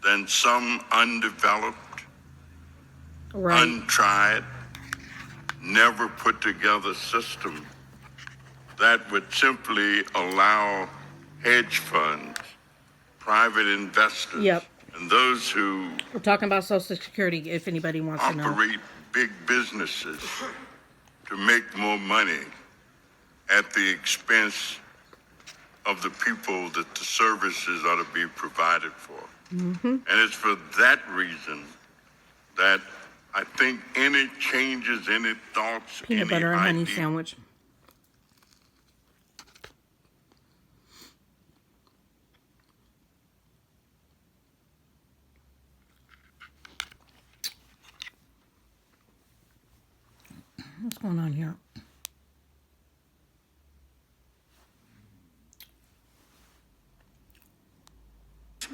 than some undeveloped, Right. untried, never put together system that would simply allow hedge funds, private investors, Yep. and those who We're talking about Social Security, if anybody wants to know. operate big businesses to make more money at the expense of the people that the services ought to be provided for. And it's for that reason that I think any changes, any thoughts, Peanut any butter and honey ideas sandwich. What's going on here?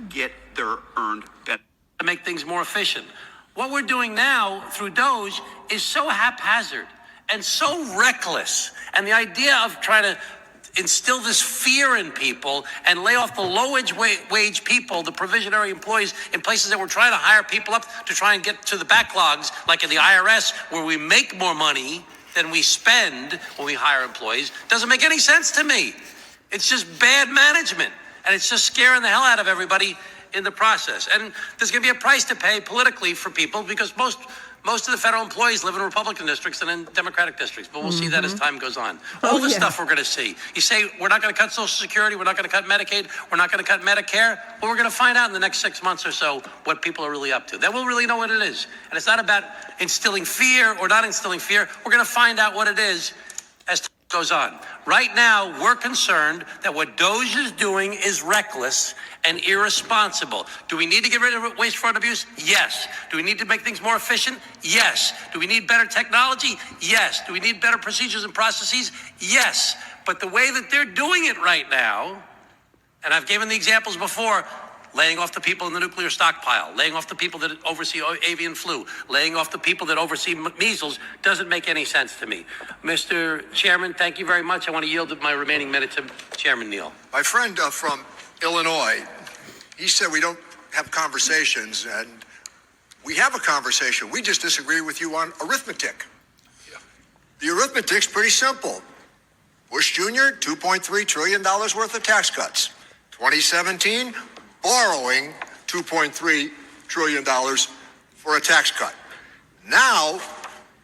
Get their earned benefit to make things more efficient. What we're doing now through Doge is so haphazard and so reckless. And the idea of trying to instill this fear in people and lay off the low-wage people, the provisionary employees in places that we're trying to hire people up to try and get to the backlogs, like in the IRS, where we make more money than we spend when we hire employees, doesn't make any sense to me. It's just bad management. And it's just scaring the hell out of everybody in the process. And there's going to be a price to pay politically for people because most of the federal employees live in Republican districts and in Democratic districts. But we'll see that as time goes on. All the stuff we're going to see. You say, we're not going to cut Social Security, we're not going to cut Medicaid, we're not going to cut Medicare. Well, we're going to find out in the next 6 months or so what people are really up to. Then we'll really know what it is. And it's not about instilling fear or not instilling fear. We're going to find out what it is as time goes on. Right now, we're concerned that what Doge is doing is reckless and irresponsible. Do we need to get rid of waste, fraud, and abuse? Yes. Do we need to make things more efficient? Yes. Do we need better technology? Yes. Do we need better procedures and processes? Yes. But the way that they're doing it right now, and I've given the examples before, laying off the people in the nuclear stockpile, laying off the people that oversee avian flu, laying off the people that oversee measles, doesn't make any sense to me. Mr. Chairman, thank you very much. I want to yield my remaining minute to Chairman Neal. My friend from Illinois, he said we don't have conversations, and we have a conversation. We just disagree with you on arithmetic. The arithmetic's pretty simple. Bush Jr., $2.3 trillion worth of tax cuts. 2017, borrowing $2.3 trillion for a tax cut. Now,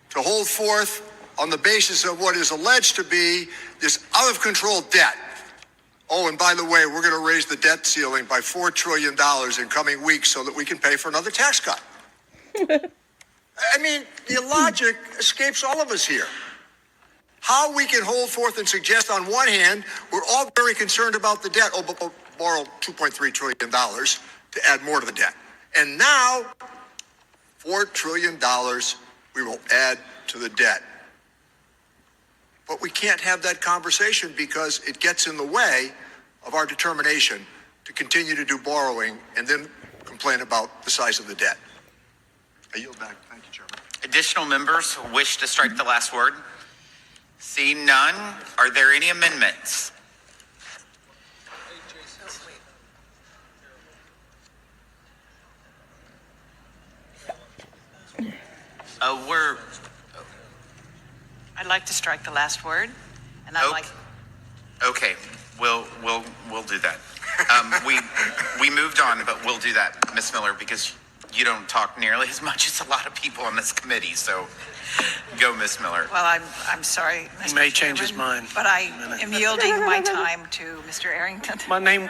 to hold forth on the basis of what is alleged to be this out-of-control debt. Oh, and by the way, we're going to raise the debt ceiling by $4 trillion in coming weeks so that we can pay for another tax cut. I mean, the logic escapes all of us here. How we can hold forth and suggest on one hand, we're all very concerned about the debt. Oh, but borrow $2.3 trillion to add more to the debt. And now, $4 trillion we will add to the debt. But we can't have that conversation because it gets in the way of our determination to continue to do borrowing and then complain about the size of the debt. I yield back. Thank you, Chairman. Additional members wish to strike the last word? Seeing none, are there any amendments? I'd like to strike the last word, and I'd like. Okay, we'll do that. We moved on, but we'll do that, Ms. Miller, because you don't talk nearly as much as a lot of people on this committee. So, go, Ms. Miller. Well, I'm sorry, Mr. He may change Chairman, his mind. but I am yielding my time to Mr. Arrington. My name.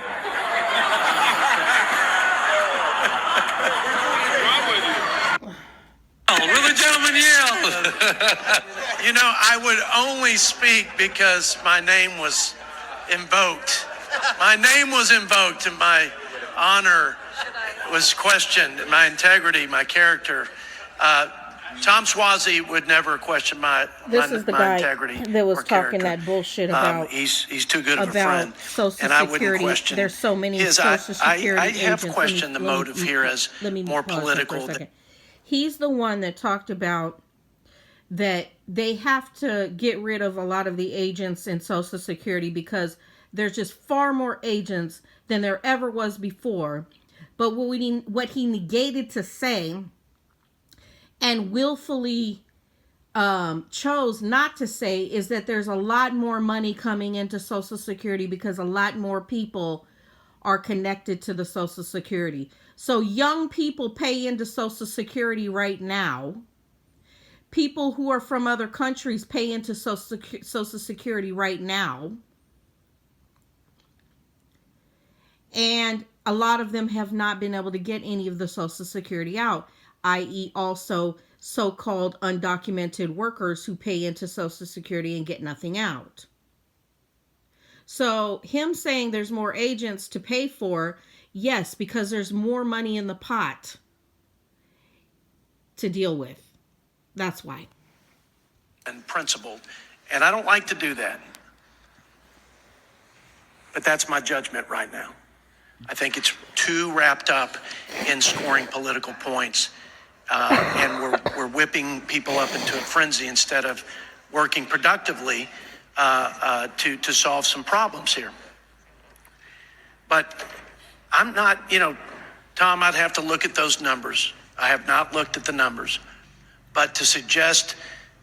Will the gentleman yield? You know, I would only speak because my name was invoked. My name was invoked and my honor was questioned, and my integrity, my character. Tom Suozzi would never question my integrity. That was or talking character. that bullshit about He's too good of a about friend, Social and I wouldn't Security. question. There's so many his. Social Security I have agents. questioned the motive here as more pause political. for a second. He's the one that talked about that they have to get rid of a lot of the agents in Social Security because there's just far more agents than there ever was before. But what he negated to say and willfully chose not to say is that there's a lot more money coming into Social Security because a lot more people are connected to the Social Security. So young people pay into Social Security right now. People who are from other countries pay into Social Security right now. And a lot of them have not been able to get any of the Social Security out, i.e. also so-called undocumented workers who pay into Social Security and get nothing out. So him saying there's more agents to pay for, yes, because there's more money in the pot to deal with. That's why. And principled. And I don't like to do that. But that's my judgment right now. I think it's too wrapped up in scoring political points. And we're whipping people up into a frenzy instead of working productively to solve some problems here. But I'm not, Tom, I'd have to look at those numbers. I have not looked at the numbers. But to suggest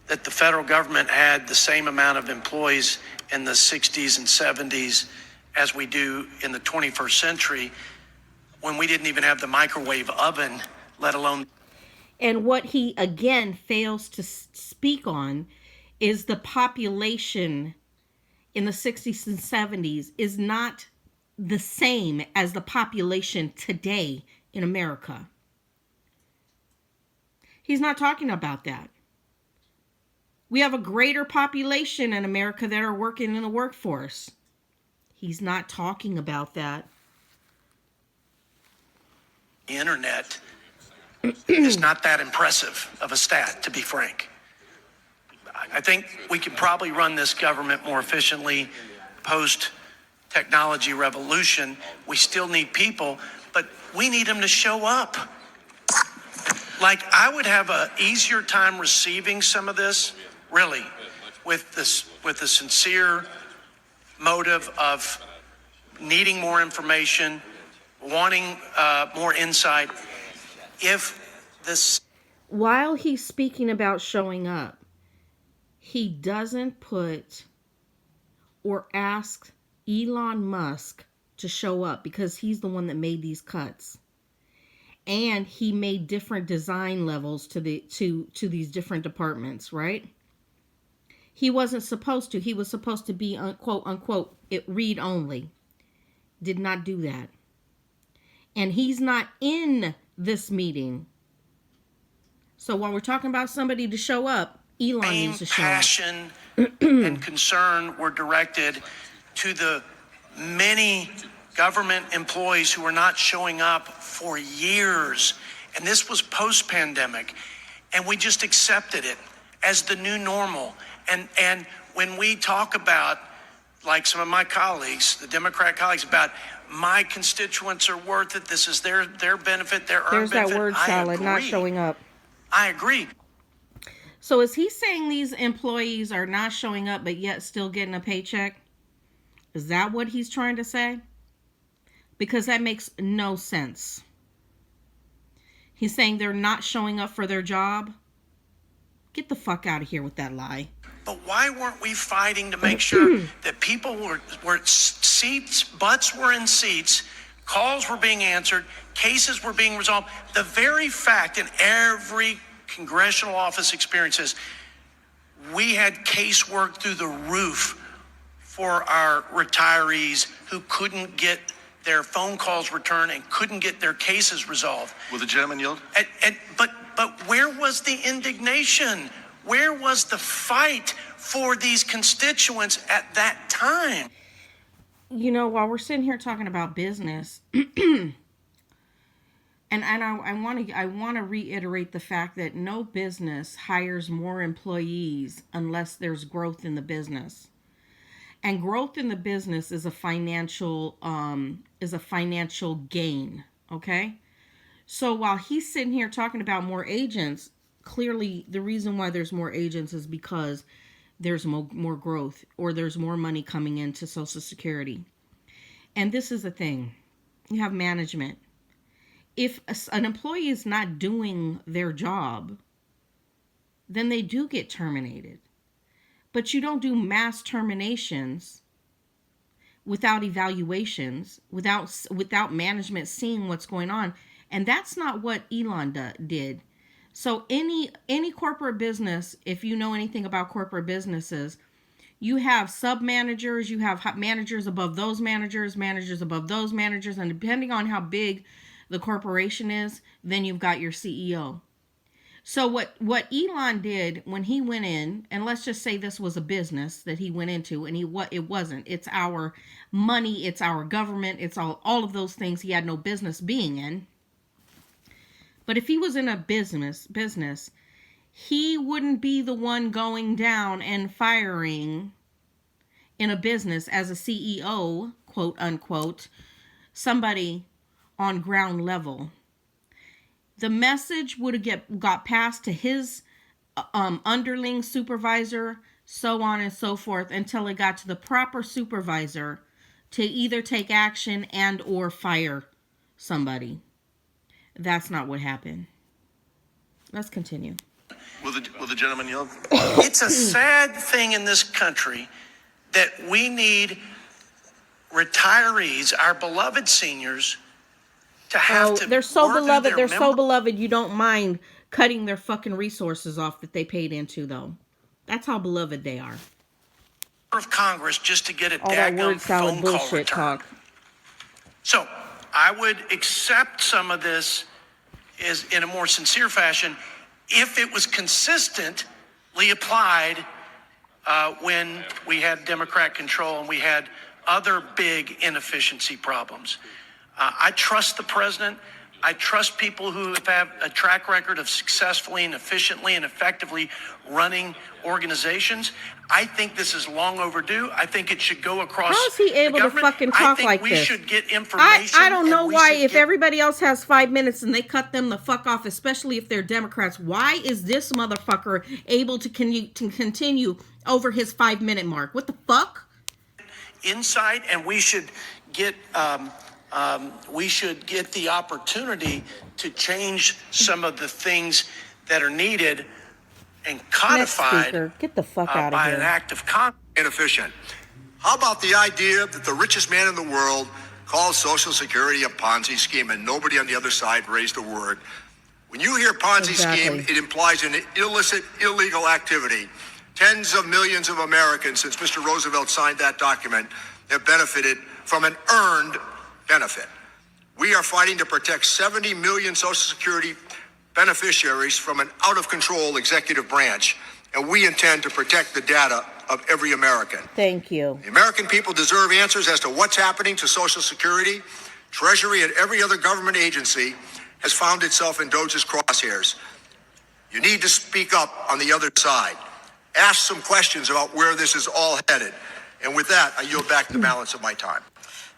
that the federal government had the same amount of employees in the 60s and 70s as we do in the 21st century, when we didn't even have the microwave oven, let alone. And what he again fails to speak on is the population in the 60s and 70s is not the same as the population today in America. He's not talking about that. We have a greater population in America that are working in the workforce. He's not talking about that. The internet is not that impressive of a stat, to be frank. I think we could probably run this government more efficiently post-technology revolution. We still need people, but we need them to show up. Like, I would have an easier time receiving some of this, really, with the sincere motive of needing more information, wanting more insight. If this, while he's speaking about showing up, he doesn't put or ask Elon Musk to show up because he's the one that made these cuts. And he made different design levels to these different departments, right? He wasn't supposed to. He was supposed to be, quote unquote, read only. Did not do that. And he's not in this meeting. So while we're talking about somebody to show up, Elon needs to show up. Passion and concern were directed to the many government employees who were not showing up for years. And this was post-pandemic. And we just accepted it as the new normal. And when we talk about, like some of my colleagues, the Democrat colleagues, about my constituents are worth it, this is their benefit, their earned benefit. There's that word salad, not showing up. I agree. So is he saying these employees are not showing up but yet still getting a paycheck? Is that what he's trying to say? Because that makes no sense. He's saying they're not showing up for their job. Get the fuck out of here with that lie. But why weren't we fighting to make sure that people were seats, butts were in seats, calls were being answered, cases were being resolved? The very fact in every congressional office experiences, we had casework through the roof for our retirees who couldn't get their phone calls returned and couldn't get their cases resolved. Will the gentleman yield? But where was the indignation? Where was the fight for these constituents at that time? While we're sitting here talking about business, and I want to reiterate the fact that no business hires more employees unless there's growth in the business. And growth in the business is a financial gain, okay? So while he's sitting here talking about more agents, clearly the reason why there's more agents is because there's more growth or there's more money coming into Social Security. And this is the thing. You have management. if an employee is not doing their job, then they do get terminated. But you don't do mass terminations without evaluations, without management seeing what's going on. And that's not what Elon did. So any corporate business, if you know anything about corporate businesses, you have sub-managers, you have managers above those managers, managers above those managers, and depending on how big the corporation is, then you've got your CEO. So what Elon did when he went in, and let's just say this was a business that he went into, and it wasn't. It's our money, it's our government, it's all of those things he had no business being in. But if he was in a business, he wouldn't be the one going down and firing in a business as a CEO, quote unquote, somebody on ground level. The message would have got passed to his underling supervisor, so on and so forth, until it got to the proper supervisor to either take action and or fire somebody. That's not what happened. Let's continue. Will the gentleman yield? It's a sad thing in this country that we need retirees, our beloved seniors, to have to they're so work through beloved. their They're so beloved. You don't mind cutting their fucking resources off that they paid into, though. That's how beloved they are. of Congress just to get a All that daggum word salad phone call bullshit return. talk. So I would accept some of this is in a more sincere fashion if it was consistently applied when we had Democrat control and we had other big inefficiency problems. I trust the president. I trust people who have a track record of successfully and efficiently and effectively running organizations. I think this is long overdue. I think it should go across. How is he able to fucking talk like we this? should get information. I don't know and we why, should if get- everybody else has 5 minutes and they cut them the fuck off, especially if they're Democrats, why is this motherfucker able to continue over his 5-minute mark? What the fuck? insight, and we should get the opportunity to change some of the things that are needed and Next codified speaker, get the fuck out of by an here. act of Congress. Inefficient. How about the idea that the richest man in the world called Social Security a Ponzi scheme and nobody on the other side raised a word? When you hear Ponzi Exactly. scheme, it implies an illicit, illegal activity. Tens of millions of Americans, since Mr. Roosevelt signed that document, have benefited from an earned benefit. We are fighting to protect 70 million Social Security beneficiaries from an out-of-control executive branch, and we intend to protect the data of every American. Thank you. The American people deserve answers as to what's happening to Social Security. Treasury and every other government agency has found itself in Doge's crosshairs. You need to speak up on the other side. Ask some questions about where this is all headed. And with that, I yield back the balance of my time.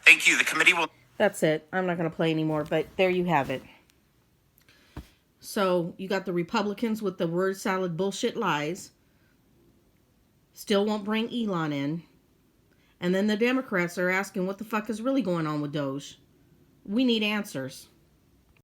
Thank you. The committee will. That's it. I'm not going to play anymore, but there you have it. So you got the Republicans with the word salad bullshit lies. Still won't bring Elon in. And then the Democrats are asking what the fuck is really going on with Doge. We need answers.